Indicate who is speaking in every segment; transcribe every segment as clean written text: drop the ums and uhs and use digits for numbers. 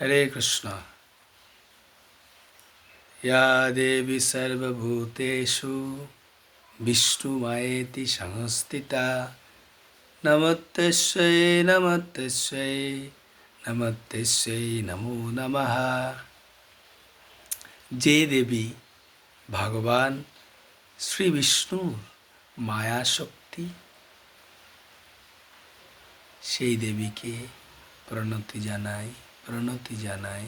Speaker 1: हरे कृष्ण। या देवी सर्वभूतेषु विष्णुमायेति संस्थिता नमस्तस्यै नमस्तस्यै नमस्तस्यै नमो नमः। যে দেবী ভগবান শ্রী বিষ্ণুর মায়া শক্তি, সেই দেবীকে প্রণতি জানাই, প্রণতি জানাই,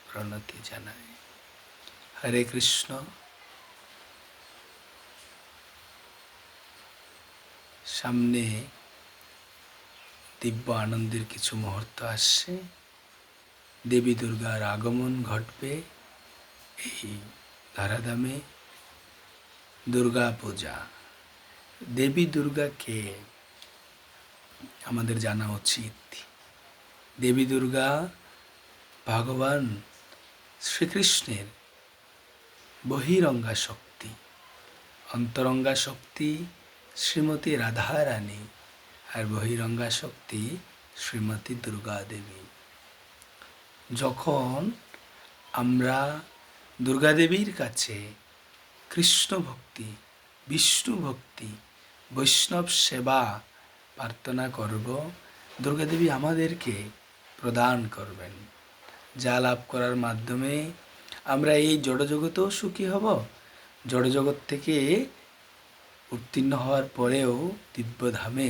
Speaker 1: প্রণতি জানাই। হরে কৃষ্ণ। সামনে দিব্য আনন্দের কিছু মুহূর্ত আসছে। দেবী দুর্গার আগমন ঘটবে এই ধরাধামে। দুর্গা পূজা। দেবী দুর্গাকে আমাদের জানা উচিত। দেবী দুর্গা ভগবান শ্রীকৃষ্ণের বহিরঙ্গা শক্তি, অন্তরঙ্গা শক্তি শ্রীমতী রাধা রানী, আর বহিরঙ্গা শক্তি শ্রীমতী দুর্গা দেবী। যখন আমরা দুর্গা দেবীর কাছে কৃষ্ণ ভক্তি, বিষ্ণু ভক্তি, বৈষ্ণব সেবা প্রার্থনা করব, দুর্গা দেবী আমাদেরকে প্রদান করবেন, যা লাভ করার মাধ্যমে আমরা এই জড়জগতেও সুখী হব, জড়জগৎ থেকে উত্তীর্ণ হওয়ার পরেও দিব্যধামে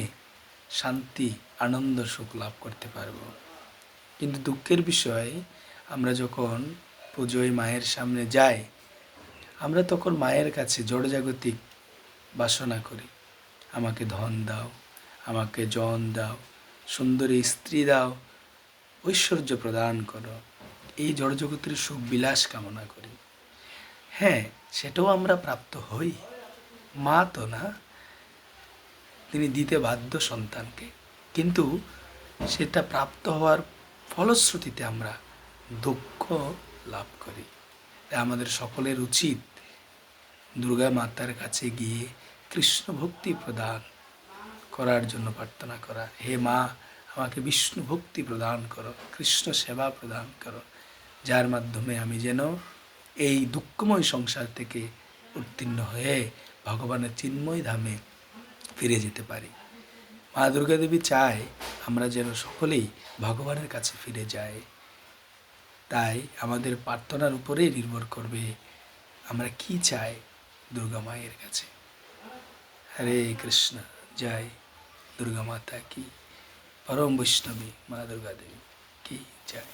Speaker 1: শান্তি, আনন্দ, সুখ লাভ করতে পারব। কিন্তু দুঃখের বিষয়, আমরা যখন পুজোয় মায়ের সামনে যাই, আমরা তখন মায়ের কাছে জড়জাগতিক বাসনা করি। আমাকে ধন দাও, আমাকে জন দাও, সুন্দরী স্ত্রী দাও, ঐশ্বর্য প্রদান করো। এই জড়জগতের সুখ বিলাস কামনা করি। হ্যাঁ, সেটাও আমরা প্রাপ্ত হই। মা তো না, তিনি দিতে বাধ্য সন্তানকে, কিন্তু সেটা প্রাপ্ত হওয়ার ফলশ্রুতিতে আমরা দুঃখ লাভ করি। তাই আমাদের সকলের উচিত দুর্গা মাতার কাছে গিয়ে কৃষ্ণ ভক্তি প্রদান করার জন্য প্রার্থনা করা। হে মা, আমাকে বিষ্ণু ভক্তি প্রদান করো, কৃষ্ণ সেবা প্রদান করো, যার মাধ্যমে আমি যেন এই দুঃখময় সংসার থেকে উত্তীর্ণ হয়ে ভগবানের চিন্ময় ধামে ফিরে যেতে পারি। মা দুর্গা দেবী চায় আমরা যেন সকলেই ভগবানের কাছে ফিরে যাই। তাই আমাদের প্রার্থনার উপরেই নির্ভর করবে আমরা কি চাই দুর্গা মায়ের কাছে। হরে কৃষ্ণ। জয় দুর্গা মাতা কি, পরম বৈষ্ণবী মা দুর্গা দেবী কি জয়।